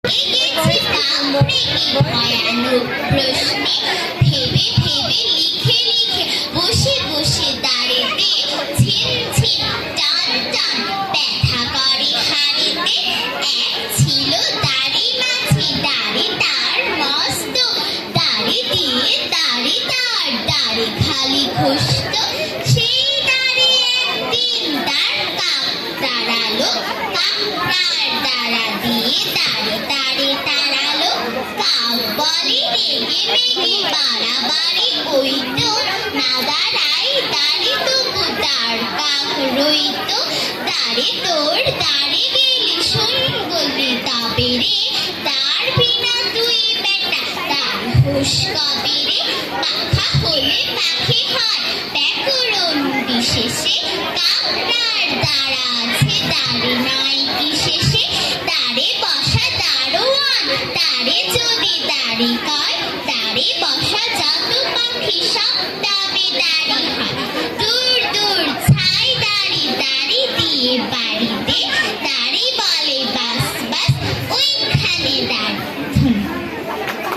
এঁকেছি বাপরে কি ভয়ানক প্রশ্নে, ভেবে ভেবে লিখে লিখে বসে বসে দাঁড়িতে ঝিমঝিম টান টান ব্যথা করে হাড়িতে। এক ছিল দাড়ি মাঝি, দাড়ি তার মস্ত, দাড়ি দিয়ে দাড়ি তার দাড়ি খালি ঘষত। সেই দাড়ি একদিন তার কাক তাড়ালো, কাকটার দাঁড়া দিয়ে দাড়ি তারে তাড়ালো। কাক বলে রেগে মেগে বাড়াবাড়ি ওই তো, না দাঁড়াই দাড়ি তবু তার কাক রইত। দাঁড়ে তোর দাঁড়ে গেলি শোন বললি তবে রে, তার বিনা তুই বেটা তার হুঁশ কবে রে। পাখা হলে পাখি হয় ব্যাকরণ বিশেষে, কাকটার দাঁড়া আছে দাঁড়ে নাই কি শেষে। দাঁড়ে বসা দারোয়ান তারে যদি দাড়ি